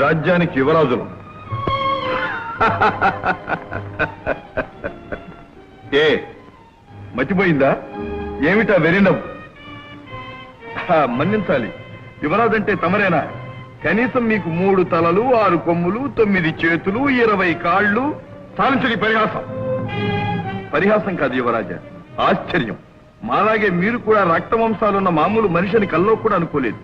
రాజ్యానికి యువరాజులు. ఏ మతిపోయిందా? ఏమిటా వెరినవ్వు? మన్నించాలి, యువరాజంటే తమరేనా? కనీసం మీకు 3 తలలు, 6 కొమ్ములు, 9 చేతులు, 20 కాళ్ళు. సాధించని పరిహాసం. పరిహాసం కాదు యువరాజా, ఆశ్చర్యం. మాలాగే మీరు కూడా రక్తవంశాలున్న మామూలు మనిషిని కల్లో కూడా అనుకోలేదు.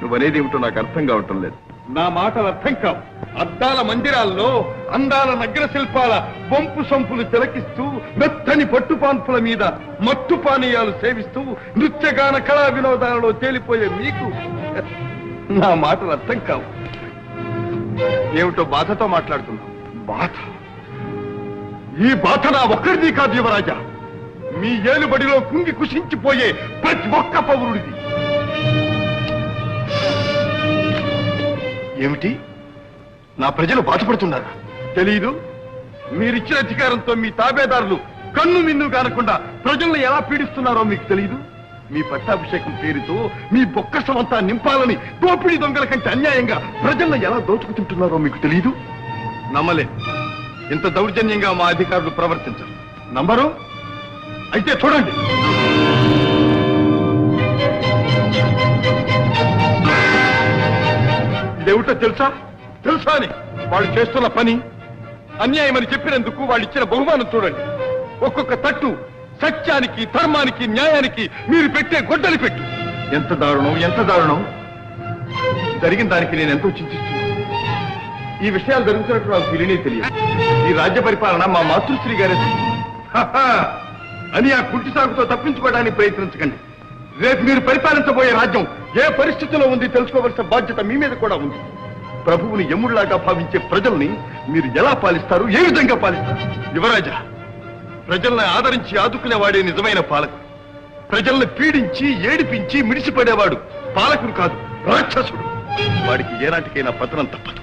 నువ్వనేది ఏమిటో నాకు అర్థం కావటం లేదు. నా మాటలు అర్థం కావు. అద్దాల మందిరాల్లో అందాల నగర శిల్పాల వంపు సంపులు తిలకిస్తూ, మెత్తని పట్టుపాన్పుల మీద మత్తు పానీయాలు సేవిస్తూ, నృత్యగాన కళా వినోదాలలో తేలిపోయే మీకు నా మాటలు అర్థం కావు. ఏమిటో బాధతో మాట్లాడుతున్నా. బాధ? ఈ బాధ నా ఒక్కరిది కాదు యువరాజా, మీ ఏలుబడిలో కుంగి కుషించిపోయే ప్రతి ఒక్క పౌరుడిది. ఏమిటి? నా ప్రజలు బాధపడుతున్నారా? తెలీదు? మీరిచ్చిన అధికారంతో మీ తాబేదారులు కన్ను మిన్ను కానకుండా ప్రజలను ఎలా పీడిస్తున్నారో మీకు తెలీదు? మీ పట్టాభిషేకం పేరుతో మీ బొక్కసమంతా నింపాలని దోపిడీ దొంగల కంటే అన్యాయంగా ప్రజలను ఎలా దోచుకుతుంటున్నారో మీకు తెలీదు? నమ్మలే. ఇంత దౌర్జన్యంగా మా అధికారులు ప్రవర్తించరు. నమ్మరు? అయితే చూడండి. ఇదేమిటో తెలుసా? తెలుసా అని వాళ్ళు చేస్తున్న పని అన్యాయమని చెప్పినందుకు వాళ్ళు ఇచ్చిన బహుమానం చూడండి. ఒక్కొక్క తట్టు సత్యానికి, ధర్మానికి, న్యాయానికి మీరు పెట్టే గొడ్డలి పెట్టు. ఎంత దారుణం, ఎంత దారుణం! జరిగిన దానికి నేను ఎంతో చింతిస్తున్నాను. ఈ విషయాలు జరుగుతున్నట్టు నాకు తెలియదు. ఈ రాజ్య పరిపాలన మా మాతృశ్రీ గారి అని ఆ కుంటి సాగుతో తప్పించుకోవడానికి ప్రయత్నించకండి. రేపు మీరు పరిపాలించబోయే రాజ్యం ఏ పరిస్థితిలో ఉంది తెలుసుకోవలసిన బాధ్యత మీ మీద కూడా ఉంది. ప్రభువుని యముడిలాగా భావించే ప్రజల్ని మీరు ఎలా పాలిస్తారు? ఏ విధంగా పాలిస్తారు? యువరాజా, ప్రజల్ని ఆదరించి ఆదుకునేవాడే నిజమైన పాలకుడు. ప్రజల్ని పీడించి, ఏడిపించి మిడిసిపడేవాడు పాలకుడు కాదు, రాక్షసుడు. వాడికి ఏనాటికైనా పతనం తప్పదు.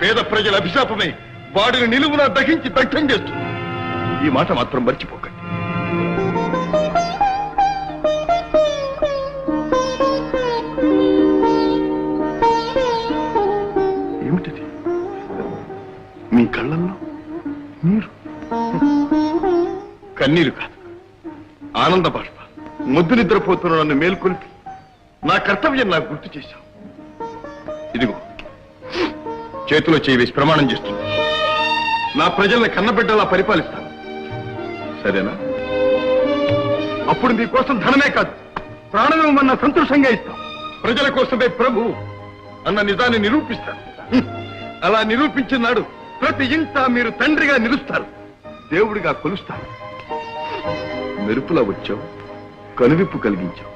పేద ప్రజల అభిశాపమే వాడిని నిలువునా దహించి దగ్ధం చేస్తుంది. ఈ మాట మాత్రం మర్చిపోకండి. ఏమిటిది? మీ కళ్ళల్లో నీరు. కన్నీరు కాదు, ఆనంద బాష్ప. ముద్దు నిద్రపోతున్న నన్ను మేల్కొల్పి నా కర్తవ్యం నాకు గుర్తు చేశావు. ఇదిగో చేతిలో చేయి వేసి ప్రమాణం చేస్తున్నా. నా ప్రజల్ని కన్నబిడ్డలా పరిపాలిస్తాను. సరేనా? అప్పుడు మీకోసం ధనమే కాదు, ప్రాణమేమన్నా సంతోషంగా ఇస్తాం. ప్రజల కోసమే ప్రభు అన్న నిజాన్ని నిరూపిస్తాను. అలా నిరూపించినాడు ప్రతి ఇంట మీరు తండ్రిగా నిలుస్తారు, దేవుడిగా కొలుస్తారు. మెరుపులా వచ్చావు, కనువిప్పు కలిగించావు.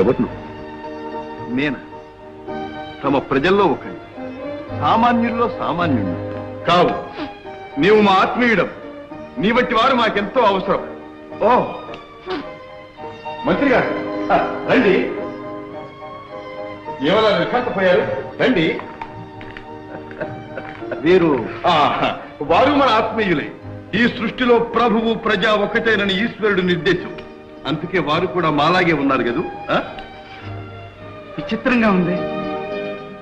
ఎవరు నువ్వు? నేనా? తమ ప్రజల్లో ఒకటి, సామాన్యుల్లో సామాన్యుడు కావు. నీవు మా ఆత్మీయుడం. నీ వంటి వారు మాకెంతో అవసరం. ఓ మంత్రి గారు రండి. ఏమలా నిశాంతపోయారు? రండి. వారు మన ఆత్మీయులే. ఈ సృష్టిలో ప్రభువు, ప్రజా ఒక్కటేనని ఈశ్వరుడు నిర్దేశం. అందుకే వారు కూడా మాలాగే ఉన్నారు కదూ. విచిత్రంగా ఉంది,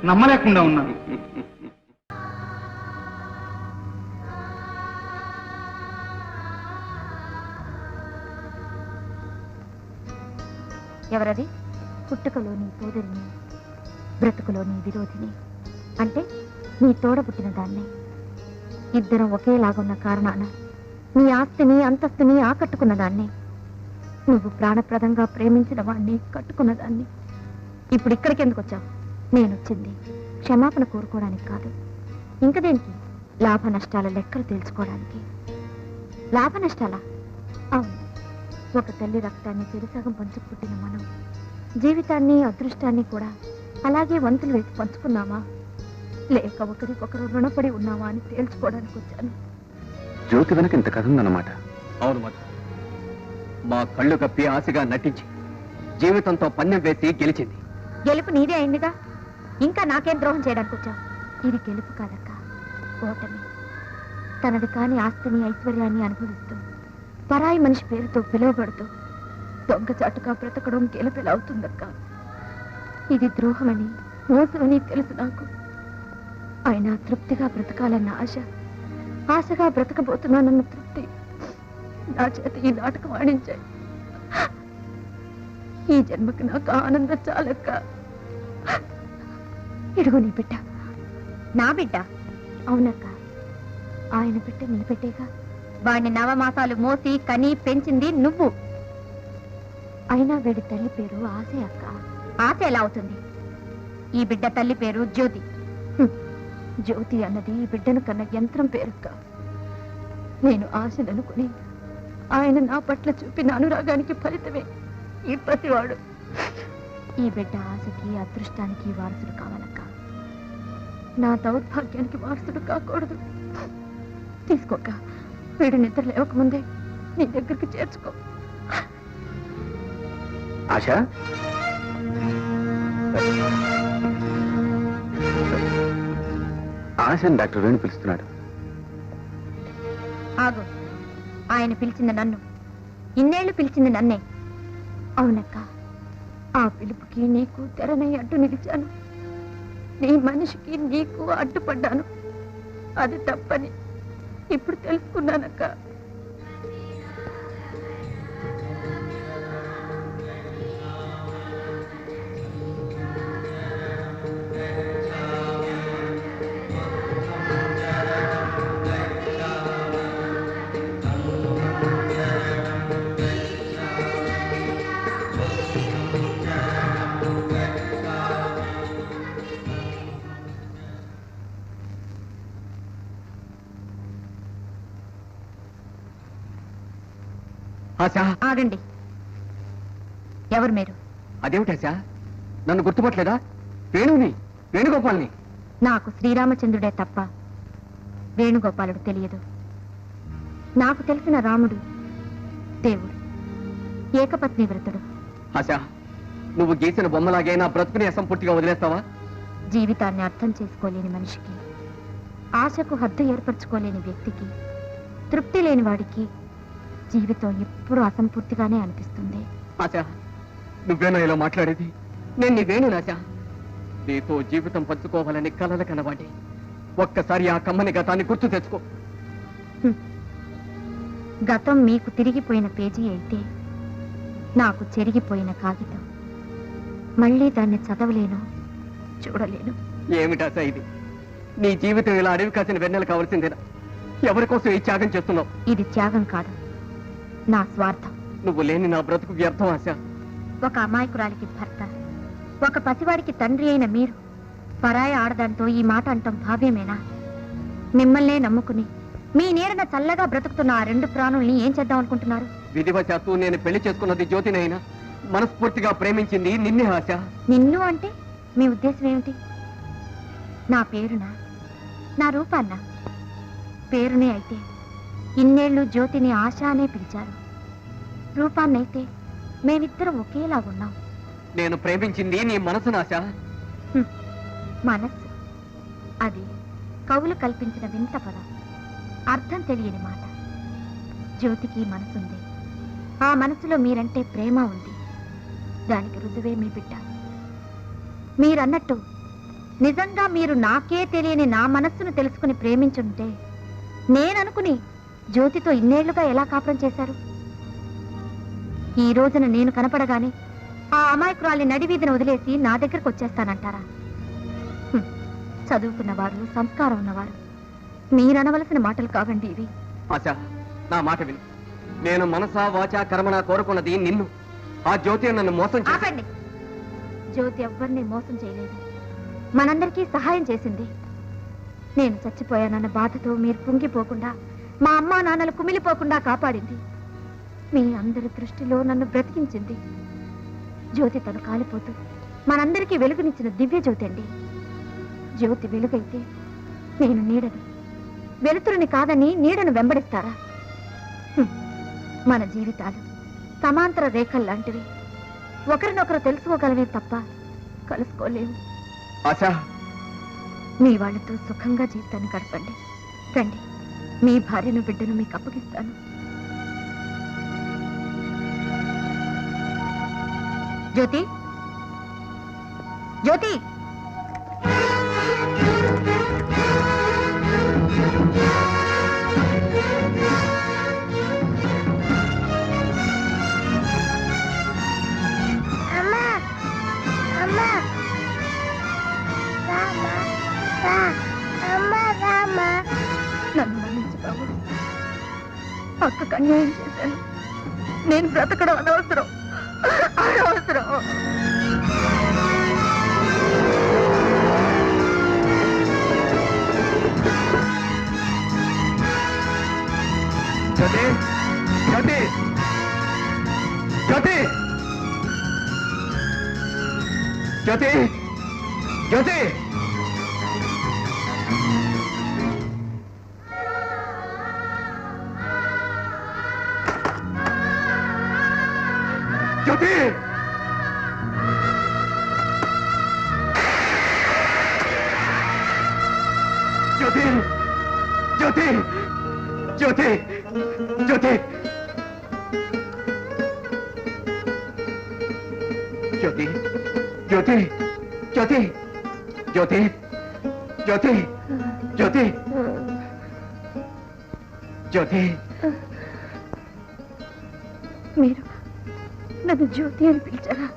నమ్మలేకుండా ఉన్నాను. ఎవరది? పుట్టుకలోని సోదరిని, బ్రతుకులోని విరోధిని, అంటే నీ తోడబుట్టిన దాన్ని. ఇద్దరం ఒకేలాగున్న కారణాన నీ ఆస్తిని, అంతస్తుని ఆకట్టుకున్న దాన్ని. నువ్వు ప్రాణప్రదంగా ప్రేమించిన వాణ్ణి, కట్టుకున్న దాన్ని. ఇప్పుడు ఇక్కడికి ఎందుకు వచ్చావు? నేనొచ్చింది క్షమాపణ కోరుకోవడానికి కాదు. ఇంక దేనికి? లాభ నష్టాల లెక్కలు తెలుసుకోవడానికి. లాభ నష్టాలా? అవును. ఒక తల్లి రక్తాన్ని చెరుసగం పంచుకు పుట్టిన మనం జీవితాన్ని, అదృష్టాన్ని కూడా అలాగే వంతులు వేసి పంచుకున్నామా, లేక ఒకరికొకరు రుణపడి ఉన్నామా అని తేల్చుకోవడానికి వచ్చాను. జ్యోతి వెనక ఇంత కథ ఉందన్నమాట. అవును మధు, మా కళ్ళు కప్పి ఆశగా నటించి జీవితంతో పన్నెం వేసి గెలిచింది. గెలుపు నీదే అయిందిగా, ఇంకా నాకేం ద్రోహం చేయడానికి వచ్చావు? ఇది గెలుపు కాదక్క, ఓటమి. తనది కాని ఆస్తిని, ఐశ్వర్యాన్ని అనుభవిస్తూ పరాయి మనిషి పేరుతో పిలువబడుతూ దొంగచాటుగా బ్రతకడం గెలుపెలా అవుతుందక్క? ఇది ద్రోహమని మోసం అని తెలుసు నాకు. ఆయన తృప్తిగా బ్రతకాలన్న ఆశగా బ్రతకబోతున్నానన్న తృప్తి నా చేత ఈ నాటకం ఆడించాయి. ఈ జన్మకి నాకు ఆనందం చాలక్క. ఇడుగు నీ బిడ్డ. నా బిడ్డ? అవునక్క, ఆయన బిడ్డ నీ బిడ్డేగా. వాడిని నవమాసాలు మోసి కని పెంచింది నువ్వు. అయినా వీడి తల్లి పేరు ఆశే అక్క. ఆశ ఎలా అవుతుంది? ఈ బిడ్డ తల్లి పేరు జ్యోతి. జ్యోతి అన్నది ఈ బిడ్డను కన్న యంత్రం పేరక్క. నేను ఆశననుకుని ఆయన నా పట్ల చూపిన అనురాగానికి ఫలితమే ఈ పసివాడు. ఈ బిడ్డ ఆశకి అదృష్టానికి వారసుడు కావాలక్క. నా దౌర్భాగ్యానికి వారసుడు కాకూడదు. తీసుకోక, వీడు నిద్ర లేవకముందే నీ దగ్గరికి చేర్చుకో. ఆశ, ఆశని డాక్టర్ వేణు పిలుస్తున్నాడు. ఆగు. ఆయన పిలిచింది నన్ను, ఇన్నేళ్లు పిలిచింది నన్నే. అవునక్క, ఆ పిలుపుకి నీకు తెరనై అడ్డు నిలిచాను. నీ మనిషికి నీకు అడ్డుపడ్డాను. అది తప్పని ఇప్పుడు తెలుసుకున్నానక్క. ఆశా, ఆగండి. ఎవరు మీరు? అదేమిటి ఆశా, నన్ను గుర్తుపట్టలేదా? వేణుని, వేణుగోపాల్ని. నాకు శ్రీరామచంద్రుడే తప్ప వేణుగోపాలుడు తెలియదు. నాకు తెలిసిన రాముడు దేవుడు, ఏకపత్ని వ్రతుడు. ఆశా, నువ్వు గీసిన బొమ్మలాగే నా బ్రతుకుని అసంపూర్తిగా వదిలేస్తావా? జీవితాన్ని అర్థం చేసుకోలేని మనిషికి, ఆశకు హద్దు ఏర్పరచుకోలేని వ్యక్తికి, తృప్తి లేని వాడికి జీవితం ఎప్పుడూ అసంపూర్తిగానే అనిపిస్తుంది. ఆశా, నువ్వేనా ఇలా మాట్లాడేది? నేను నీ వేణు ఆశా. నీతో జీవితం పంచుకోవాలని కలల కనవాడి. ఒక్కసారి ఆ కమ్మని గతాన్ని గుర్తు తెచ్చుకో. గతం మీకు తిరిగిపోయిన పేజీ అయితే నాకు చెరిగిపోయిన కాగితం. మళ్ళీ దాన్ని చదవలేను, చూడలేను. ఏమిటాశా ఇది? నీ జీవితం ఇలా అడవి కాసిన వెన్నెల కావాల్సిందేనా? ఎవరి కోసం ఈ త్యాగం చేస్తున్నావు? ఇది త్యాగం కాదు, నా స్వార్థం. నువ్వు లేని నా బ్రతుకు వ్యర్థం ఆశ. ఒక అమాయకురాలికి భర్త, ఒక పసివాడికి తండ్రి అయిన మీరు పరాయ ఆడదాంతో ఈ మాట అంటాం భావ్యమేనా? మిమ్మల్నే నమ్ముకుని మీ నీడన చల్లగా బ్రతుకుతున్న ఆ రెండు ప్రాణుల్ని ఏం చేద్దాం అనుకుంటున్నారు? విధివశాత్తు నేను పెళ్లి చేసుకున్నది జ్యోతినైనా మనస్ఫూర్తిగా ప్రేమించింది నిన్నే ఆశ. నిన్ను అంటే మీ ఉద్దేశం ఏమిటి? నా పేరునా, నా రూపాన్నా? పేరునే అయితే ఇన్నేళ్లు జ్యోతిని ఆశ అనే పిలిచారు. రూపాన్నైతే మేమిద్దరం ఒకేలాగున్నాం. నేను ప్రేమించింది నీ మనసు ఆశ. మనస్సు అది కవులు కల్పించిన వింత పదం, అర్థం తెలియని మాట. జ్యోతికి మనసుంది, ఆ మనసులో మీరంటే ప్రేమ ఉంది. దానికి రుజువే మీ బిడ్డ. మీరన్నట్టు నిజంగా మీరు నాకే తెలియని నా మనస్సును తెలుసుకుని ప్రేమించుంటే నేననుకుని జ్యోతితో ఇన్నేళ్లుగా ఎలా కాపురం చేశారు? ఈ రోజున నేను కనపడగానే ఆ అమాయకురాలి నడివీధిని వదిలేసి నా దగ్గరకు వచ్చేస్తానంటారా? చదువుకున్నవారు, సంస్కారం ఉన్నవారు మీరనవలసిన మాటలు కావండి ఇవి. ఆశ, నా మాట విను. నేను మనసా వాచా కర్మనా కోరుకున్నది నిన్ను. ఆ జ్యోతి నన్ను మోసం చేసి... ఆపండి. జ్యోతి ఎవ్వరిని మోసం చేయలేదు, మనందరికీ సహాయం చేసింది. నేను చచ్చిపోయానన్న బాధతో మీరు కుంగిపోకుండా, మా అమ్మా నాన్నలు కుమిలిపోకుండా కాపాడింది. మీ అందరి దృష్టిలో నన్ను బ్రతికించింది. జ్యోతి తను కాలిపోతూ మనందరికీ వెలుగునిచ్చిన దివ్య జ్యోతి అండి. జ్యోతి వెలుగైతే నేను నీడను, వెలుతురుని కాదని నీడను వెంబడిస్తారా? మన జీవితాలు సమాంతర రేఖల్లాంటివి. ఒకరినొకరు తెలుసుకోగలమే తప్ప కలుసుకోలేము. ఆశా, మీ వాళ్ళతో సుఖంగా జీవితాన్ని గడపండి. రండి, మీ భార్యను బిడ్డను మీకు అప్పగిస్తాను. జ్యోతి, జ్యోతి, నన్ను మన్నించు బాబు. అక్కకు అన్యాయం చేశాను. నేను బ్రతకడం అనవసరం. జ్యోతి జ్యోతి జ్యోతి జ్యోతి జ్యోతి జ్యోతి జ్యోతి జ్యోతి జ్యోతి జ్యోతి జ్యోతి జ్యోతి జ్యోతి జ్యోతి జ్యోతి జ్యోతి జ్యోతి మీరు నన్ను జ్యోతి అని పిలిచారా?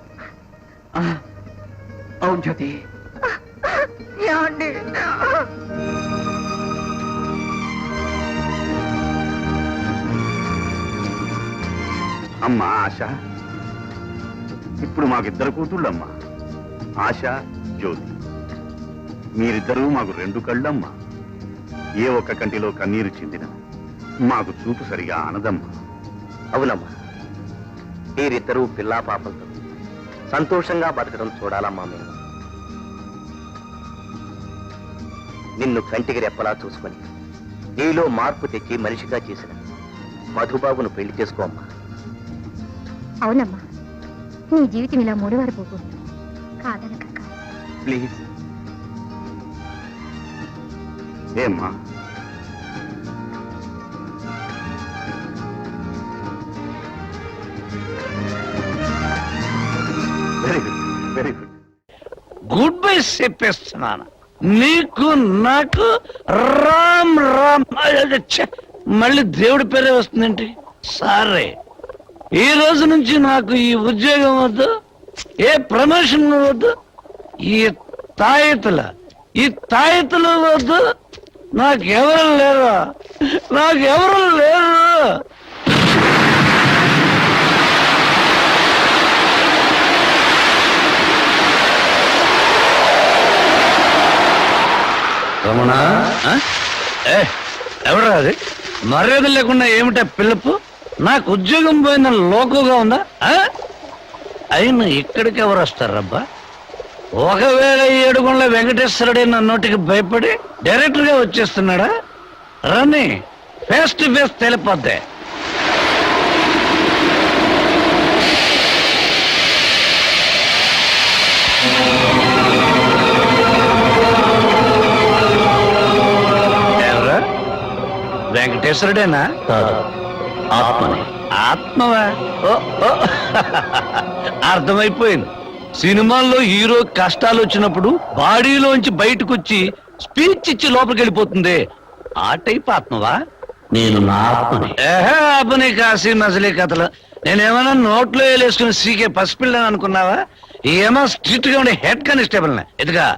అవును జ్యోతి. ఏమండి? అమ్మా ఆశ, ఇప్పుడు మాకిద్దరు కూతుళ్ళమ్మా. ఆశ, జ్యోతి. మీరిద్దరూ మాకు రెండు కళ్ళమ్మా. ఏ ఒక్క కంటిలో కన్నీరు చిందిన మాకు చూపు సరిగా ఆనదమ్మా. అవునమ్మా, మీరిద్దరూ పిల్లా పాపలతో సంతోషంగా బతకడం చూడాలమ్మా. మేము నిన్ను కంటికి రెప్పలా చూసుకొని నీలో మార్పు తెచ్చి మనిషిగా చేసిన మధుబాబును పెళ్లి చేసుకోమ్మా. అవునమ్మా, నీ జీవితం ఇలా మూడువారు పోకు. కాదనక ప్లీజ్. ఏమ్మా? Very good, very good. Good bye చెప్పేస్తున్నాను నీకు నాకు. రామ్ రామ్. ఛే, మళ్ళీ దేవుడి పేరే వస్తుందేంటి? సరే, ఈ రోజు నుంచి నాకు ఈ ఉద్యోగం వద్దు, ఏ ప్రమోషన్ వద్దు, ఈ తాయితులు వద్దు. నాకెవరు లేరు. రమణ, ఎవరా అది? మర్యాద లేకుండా ఏమిటా పిలుపు? నాకు ఉద్యోగం పోయిన లోకుగా ఉందా? అయినా ఇక్కడికి ఎవరు వస్తారబ్బా? ఒకవేళ 7 వెంకటేశ్వరుడే నా నోటికి భయపడి డైరెక్టర్ గా వచ్చేస్తున్నాడా? రని ఫేస్ టు ఫేస్ తెలిపోద్దే. ఎవరా? వెంకటేశ్వరుడేనా? ఆత్మని. ఆత్మవా? అర్థమైపోయింది. సినిమాల్లో హీరో కష్టాలు వచ్చినప్పుడు బాడీలోంచి బయటకు వచ్చి స్పీచ్ ఇచ్చి లోపలికి వెళ్ళిపోతుంది. ఆ టైప్ ఆత్మవా? నేను నా ఆత్మని. ఆపని కాశీ మసలీ కథలు. నేనేమన్నా నోట్లో వేసుకుని సీకే పసిపిల్లని అనుకున్నావా? ఏమో స్ట్రిక్ట్ గా ఉండే హెడ్ కానిస్టేబుల్ ఎదుగా.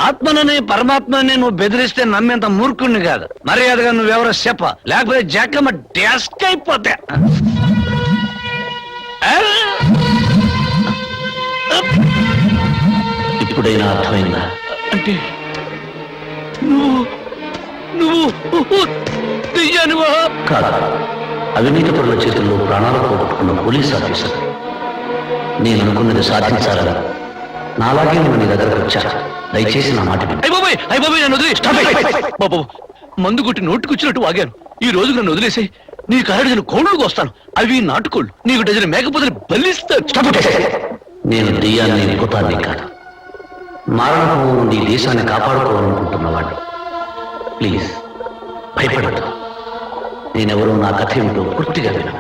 ఆత్మనని పరమాత్మని నువ్వు బెదిరిస్తే నమ్మేంత మూర్ఖుణ్ణి కాదు. మర్యాదగా నువ్వెవరో చెప్ప, లేకపోతే జక్కమ్మ డెస్క్ అయిపోతే. ఇప్పుడైనా అర్థమైందా? అంటే నువ్వు దెయ్యానివా? కాదు, అవినీతి పరుల చేతుల్లో ప్రాణాలు పోగొట్టుకున్న పోలీస్ ఆఫీసర్. నేను అనుకున్నది సాధించాలని నాలాగే నువ్వు నీ దగ్గరకు వచ్చా. దయచేసి నా మాట విను. అయిపోయి నన్ను వదిలే. బాబు, మందు కొట్టి నోటుకొచ్చినట్టు వాగాను. ఈ రోజు నన్ను వదిలేసి నీకు అరడిన కోళ్ళకు వస్తాను. అవి నాటుకోళ్ళు. నీకు డజన్ మేకపోతే బలిస్తాను. నేను దెయ్యాన్ని భూతాన్ని కాదు, మారణహోమం నుండి ఈ దేశాన్ని కాపాడుకోవాలనుకుంటున్నవాడిని. ప్లీజ్ భయపడద్దు. నేనెవరో నా కథ ఏమిటో పూర్తిగా విను.